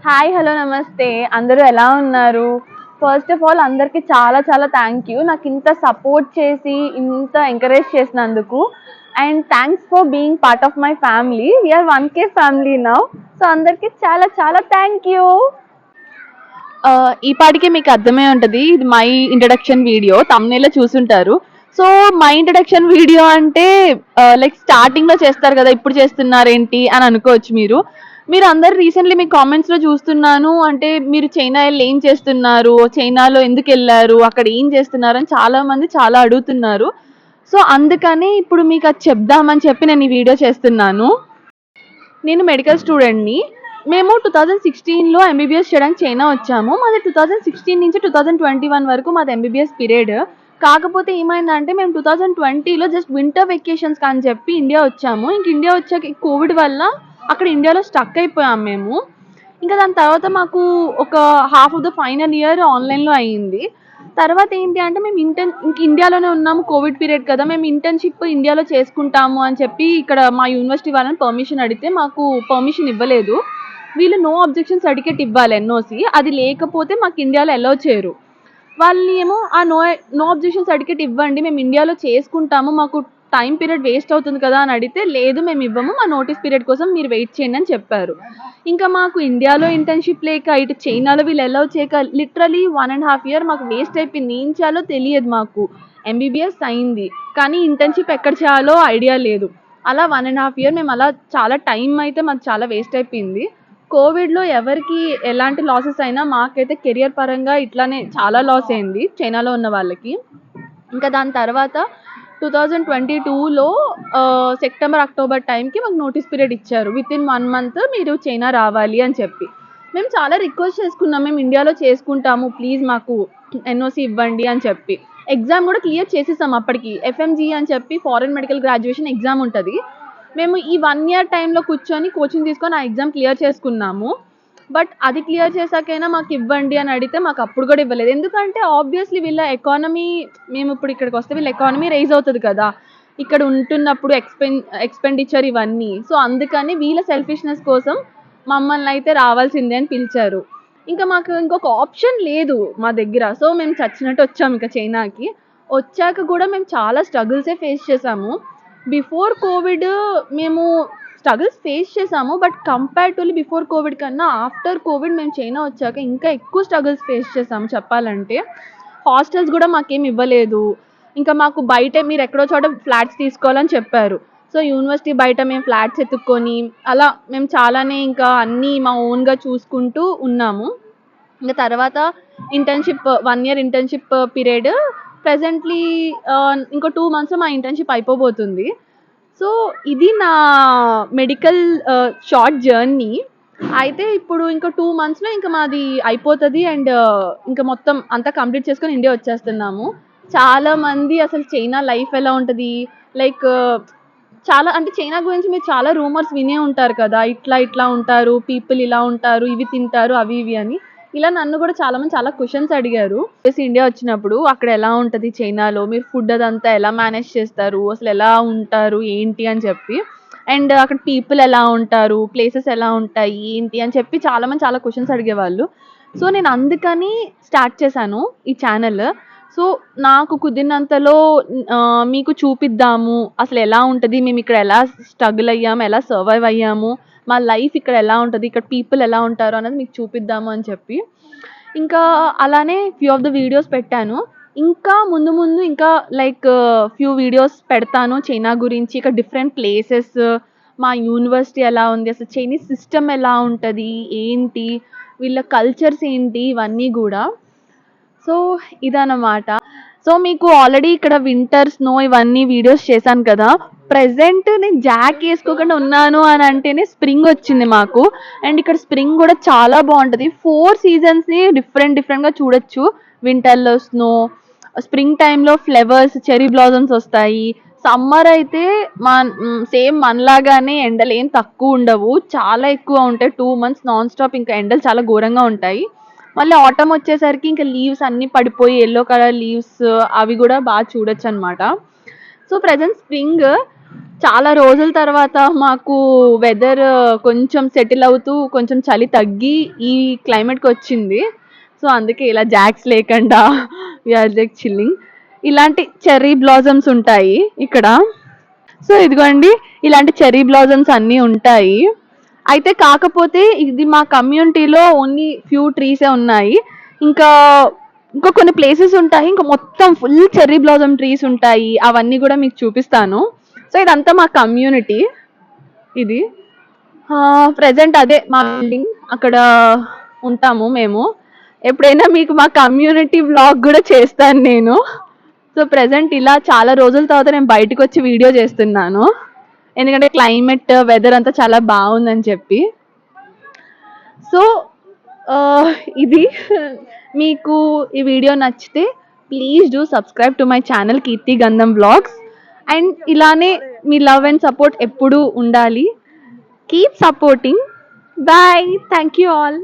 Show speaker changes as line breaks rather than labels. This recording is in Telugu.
హాయ్ హలో నమస్తే అందరూ ఎలా ఉన్నారు? ఫస్ట్ ఆఫ్ ఆల్ అందరికీ చాలా చాలా థ్యాంక్ యూ నాకు ఇంత సపోర్ట్ చేసి ఇంత ఎంకరేజ్ చేసినందుకు. And thanks for being part of my family. We are 1K family now. So అందరికీ చాలా చాలా థ్యాంక్ యూ. ఈ పాటికి మీకు అర్థమే ఉంటుంది, ఇది మై ఇంట్రడక్షన్ వీడియో. తమ్నేలో చూసుంటారు. సో మై ఇంట్రడక్షన్ వీడియో అంటే లైక్ స్టార్టింగ్ లో చేస్తారు కదా, ఇప్పుడు చేస్తున్నారేంటి అని అనుకోవచ్చు మీరు. మీరు అందరు రీసెంట్లీ మీ కామెంట్స్ లో చూస్తున్నాను, అంటే మీరు చైనా వెళ్ళి ఏం చేస్తున్నారు, చైనాలో ఎందుకు వెళ్ళారు, అక్కడ ఏం చేస్తున్నారు అని చాలా మంది చాలా అడుగుతున్నారు. సో అందుకని ఇప్పుడు మీకు అది చెప్దామని చెప్పి నేను ఈ వీడియో చేస్తున్నాను. నేను మెడికల్ స్టూడెంట్ని. మేము 2016లో ఎంబీబీఎస్ చేయడానికి చైనా వచ్చాము. మాది 2016 నుంచి 2021 వరకు మాది ఎంబీబీఎస్ పీరియడ్. కాకపోతే ఏమైందంటే మేము 2020లో జస్ట్ వింటర్ వెకేషన్స్ అని చెప్పి ఇండియా వచ్చాము. ఇంక ఇండియా వచ్చాక కోవిడ్ వల్ల అక్కడ ఇండియాలో స్టక్ అయిపోయాం మేము. ఇంకా దాని తర్వాత మాకు ఒక half of the final year ఆన్లైన్లో అయ్యింది. తర్వాత ఏంటి అంటే మేము ఇంక ఇండియాలోనే ఉన్నాము, కోవిడ్ పీరియడ్ కదా, మేము ఇంటర్న్షిప్ ఇండియాలో చేసుకుంటాము అని చెప్పి ఇక్కడ మా యూనివర్సిటీ వాళ్ళని పర్మిషన్ అడిగితే మాకు పర్మిషన్ ఇవ్వలేదు. వీళ్ళు నో అబ్జెక్షన్ సర్టిఫికేట్ ఇవ్వాలి, ఎన్ఓసి. అది లేకపోతే మాకు ఇండియాలో అలౌ చేయరు. వాళ్ళని ఏమో ఆ నో అబ్జెక్షన్ సర్టిఫికేట్ ఇవ్వండి, మేము ఇండియాలో చేసుకుంటాము, మాకు టైం పీరియడ్ వేస్ట్ అవుతుంది కదా అని అడిగితే, లేదు మేము ఇవ్వము, మా నోటీస్ పీరియడ్ కోసం మీరు వెయిట్ చేయండి అని చెప్పారు. ఇంకా మాకు ఇండియాలో ఇంటర్న్షిప్ లేక ఇటు చైనాలో వీళ్ళు అలౌ చేయక లిటరలీ 1.5 year మాకు వేస్ట్ అయిపోయింది. ఏం చేయాలో తెలియదు మాకు. ఎంబీబీఎస్ అయింది కానీ ఇంటర్న్షిప్ ఎక్కడ చేయాలో ఐడియా లేదు. అలా 1.5 year మేము అలా చాలా టైం అయితే మాకు చాలా వేస్ట్ అయిపోయింది. కోవిడ్లో ఎవరికి ఎలాంటి లాసెస్ అయినా మాకైతే కెరియర్ పరంగా ఇట్లానే చాలా లాస్ అయింది చైనాలో ఉన్న వాళ్ళకి. ఇంకా దాని తర్వాత 2022లో సెప్టెంబర్ అక్టోబర్ టైంకి మాకు నోటీస్ పీరియడ్ ఇచ్చారు. వితిన్ 1 month మీరు చైనా రావాలి అని చెప్పి. మేము చాలా రిక్వెస్ట్ చేసుకున్నాం, మేము ఇండియాలో చేసుకుంటాము, ప్లీజ్ మాకు ఎన్ఓసి ఇవ్వండి అని చెప్పి. ఎగ్జామ్ కూడా క్లియర్ చేసేసాం అప్పటికి. ఎఫ్ఎంజీ అని చెప్పి ఫారెన్ మెడికల్ గ్రాడ్యుయేషన్ ఎగ్జామ్ ఉంటుంది. మేము ఈ 1 year టైంలో కూర్చొని కోచింగ్ తీసుకొని ఆ ఎగ్జామ్ క్లియర్ చేసుకున్నాము. బట్ అది క్లియర్ చేశాకైనా మాకు ఇవ్వండి అని అడిగితే మాకు అప్పుడు కూడా ఇవ్వలేదు. ఎందుకంటే ఆబ్వియస్లీ వీళ్ళ ఎకానమీ, మేము ఇప్పుడు ఇక్కడికి వస్తే వీళ్ళ ఎకానమీ రైజ్ అవుతుంది కదా ఇక్కడ ఉంటున్నప్పుడు, ఎక్స్పెండిచర్ ఇవన్నీ. సో అందుకని వీళ్ళ సెల్ఫిష్నెస్ కోసం మమ్మల్ని అయితే రావాల్సిందే అని పిలిచారు. ఇంకా మాకు ఇంకొక ఆప్షన్ లేదు మా దగ్గర. సో మేము చచ్చినట్టు వచ్చాము ఇంకా చైనాకి. వచ్చాక కూడా మేము చాలా స్ట్రగుల్సే ఫేస్ చేసాము. బిఫోర్ కోవిడ్ మేము స్ట్రగుల్స్ ఫేస్ చేసాము, బట్ కంపేర్టివ్లీ బిఫోర్ కోవిడ్ కన్నా ఆఫ్టర్ కోవిడ్ మేము చైనా వచ్చాక ఇంకా ఎక్కువ స్ట్రగుల్స్ ఫేస్ చేసాము చెప్పాలంటే. హాస్టల్స్ కూడా మాకేం ఇవ్వలేదు. ఇంకా మాకు బయటే మీరు ఎక్కడో చోట ఫ్లాట్స్ తీసుకోవాలని చెప్పారు. సో యూనివర్సిటీ బయట మేము ఫ్లాట్స్ ఎత్తుక్కొని అలా మేము చాలానే ఇంకా అన్నీ మా ఓన్గా చూసుకుంటూ ఉన్నాము. ఇంకా తర్వాత internship 1 year internship period. Presently ఇంకో 2 months మా ఇంటర్న్షిప్ అయిపోబోతుంది. సో ఇది నా మెడికల్ షార్ట్ జర్నీ. అయితే ఇప్పుడు ఇంకా 2 monthsలో ఇంకా మాది అయిపోతుంది. అండ్ ఇంకా మొత్తం అంతా కంప్లీట్ చేసుకొని ఇండియా వచ్చేస్తున్నాము. చాలామంది అసలు చైనా లైఫ్ ఎలా ఉంటుంది, లైక్ చాలా అంటే చైనా గురించి మీరు చాలా రూమర్స్ వినే ఉంటారు కదా, ఇట్లా ఇట్లా ఉంటారు, పీపుల్ ఇలా ఉంటారు, ఇవి తింటారు, అవి ఇవి అని. ఇలా నన్ను కూడా చాలామంది చాలా క్వశ్చన్స్ అడిగారు. ఇండియా వచ్చినప్పుడు అక్కడ ఎలా ఉంటుంది చైనాలో, మీరు ఫుడ్ అదంతా ఎలా మేనేజ్ చేస్తారు, అసలు ఎలా ఉంటారు ఏంటి అని చెప్పి. అండ్ అక్కడ పీపుల్ ఎలా ఉంటారు, ప్లేసెస్ ఎలా ఉంటాయి ఏంటి అని చెప్పి చాలామంది చాలా క్వశ్చన్స్ అడిగేవాళ్ళు. సో నేను అందుకని స్టార్ట్ చేశాను ఈ ఛానల్. సో నాకు కుదిరినంతలో మీకు చూపిద్దాము అసలు ఎలా ఉంటుంది, మేము ఇక్కడ ఎలా స్ట్రగుల్ అయ్యాము, ఎలా సర్వైవ్ అయ్యాము, మా లైఫ్ ఇక్కడ ఎలా ఉంటుంది, ఇక్కడ పీపుల్ ఎలా ఉంటారు అన్నది మీకు చూపిద్దాము అని చెప్పి. ఇంకా అలానే ఫ్యూ ఆఫ్ ద వీడియోస్ పెట్టాను. ఇంకా ముందు ముందు ఇంకా లైక్ ఫ్యూ వీడియోస్ పెడతాను చైనా గురించి, ఇక్కడ డిఫరెంట్ ప్లేసెస్, మా యూనివర్సిటీ ఎలా ఉంది, అసలు చైనీస్ సిస్టమ్ ఎలా ఉంటుంది ఏంటి, వీళ్ళ కల్చర్స్ ఏంటి, ఇవన్నీ కూడా. సో ఇదన్నమాట. సో మీకు ఆల్రెడీ ఇక్కడ వింటర్ స్నో ఇవన్నీ వీడియోస్ చేశాను కదా. ప్రెజెంట్ నేను జాక్ వేసుకోకుండా ఉన్నాను అని అంటేనే స్ప్రింగ్ వచ్చింది మాకు. అండ్ ఇక్కడ స్ప్రింగ్ కూడా చాలా బాగుంటుంది. 4 seasonsని డిఫరెంట్గా చూడొచ్చు. వింటర్లో స్నో, స్ప్రింగ్ టైంలో ఫ్లవర్స్, చెరీ బ్లాజమ్స్ వస్తాయి. సమ్మర్ అయితే సేమ్ మనలాగానే ఎండలు ఏం తక్కువ ఉండవు, చాలా ఎక్కువ ఉంటాయి. 2 months నాన్ స్టాప్ ఇంకా ఎండలు చాలా ఘోరంగా ఉంటాయి. మళ్ళీ ఆటమ్ వచ్చేసరికి ఇంకా లీవ్స్ అన్నీ పడిపోయి ఎల్లో కలర్ లీవ్స్, అవి కూడా బాగా చూడొచ్చు అనమాట. So present spring. చాలా రోజుల తర్వాత మాకు వెదర్ కొంచెం సెటిల్ అవుతూ కొంచెం చలి తగ్గి ఈ క్లైమేట్కి వచ్చింది. సో అందుకే ఇలా జాక్స్ లేకుండా వీఆర్ లైక్ చిల్లింగ్. ఇలాంటి చెర్రీ బ్లాజమ్స్ ఉంటాయి ఇక్కడ. సో ఇదిగోండి ఇలాంటి చెర్రీ బ్లాజమ్స్ అన్నీ ఉంటాయి. అయితే కాకపోతే ఇది మా కమ్యూనిటీలో ఓన్లీ ఫ్యూ ట్రీసే ఉన్నాయి. ఇంకా ఇంకా కొన్ని ప్లేసెస్ ఉంటాయి, ఇంకా మొత్తం ఫుల్ చెర్రీ బ్లాజమ్ ట్రీస్ ఉంటాయి. అవన్నీ కూడా మీకు చూపిస్తాను. సో ఇదంతా మా కమ్యూనిటీ. ఇది ప్రెసెంట్ అదే మా బిల్డింగ్, అక్కడ ఉంటాము మేము. ఎప్పుడైనా మీకు మా కమ్యూనిటీ వ్లాగ్ కూడా చేస్తాను నేను. సో ప్రెసెంట్ ఇలా చాలా రోజుల తర్వాత నేను బయటకు వచ్చి వీడియో చేస్తున్నాను, ఎందుకంటే క్లైమేట్ వెదర్ అంతా చాలా బాగుందని చెప్పి. సో ఇది మీకు ఈ వీడియో నచ్చితే please do subscribe to my channel Keerthi Gandham vlogs. And ఇలానే మీ లవ్ అండ్ సపోర్ట్ ఎప్పుడూ ఉండాలి. Keep supporting. Bye. Thank you all.